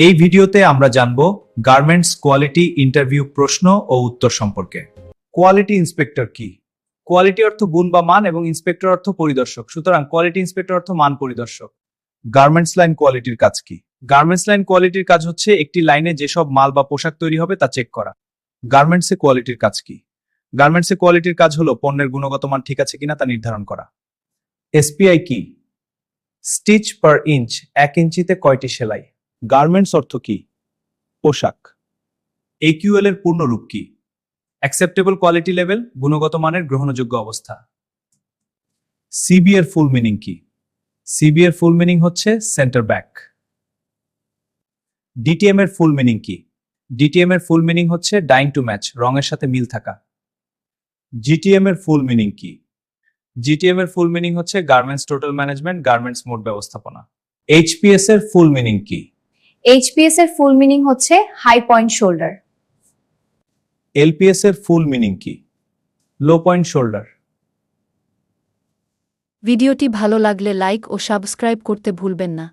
এই ভিডিওতে আমরা জানব গার্মেন্টস কোয়ালিটি ইন্টারভিউ প্রশ্ন ও উত্তর সম্পর্কে। কোয়ালিটি ইন্সপেক্টর কি? কোয়ালিটি অর্থ গুণ বা মান এবং ইন্সপেক্টর অর্থ পরিদর্শক। সুতরাং কোয়ালিটি ইন্সপেক্টর অর্থ মান পরিদর্শক। গার্মেন্টস লাইন কোয়ালিটির কাজ কি? গার্মেন্টস লাইন কোয়ালিটির কাজ হচ্ছে একটি লাইনে যেসব মাল বা পোশাক তৈরি হবে তা চেক করা। গার্মেন্টসে কোয়ালিটির কাজ কি? গার্মেন্টসে কোয়ালিটির কাজ হলো পণ্যের গুণগত মান ঠিক আছে কিনা তা নির্ধারণ করা। এসপিআই কি? স্টিচ পার ইঞ্চ, 1 ইঞ্চিতে কয়টি সেলাই? গার্মেন্টস অর্থ কি? পোশাক। একিউএল এর পূর্ণরূপ কি? অ্যাকসেপ্টেবল কোয়ালিটি লেভেল, গুণগত মানের গ্রহণযোগ্য অবস্থা। সিবি এর ফুল মিনিং কি? সিবি এর ফুল মিনিং হচ্ছে সেন্টার ব্যাক। ডিটিএম এর ফুল মিনিং কি? ডিটিএম এর ফুল মিনিং হচ্ছে ডাইং টু ম্যাচ, রঙের সাথে মিল থাকা। জিটিএম এর ফুল মিনিং কি? জিটিএম এর ফুল মিনিং হচ্ছে garments total management, garments mode ব্যবস্থাপনা। এইচপিএস এর ফুল মিনিং কি? এইচপিএস এর ফুল মিনিং হচ্ছে হাই পয়েন্ট শোল্ডার। এলপিএস এর ফুল মিনিং কি? লো পয়েন্ট শোল্ডার। ভিডিওটি ভালো লাগলে লাইক ও সাবস্ক্রাইব করতে ভুলবেন না।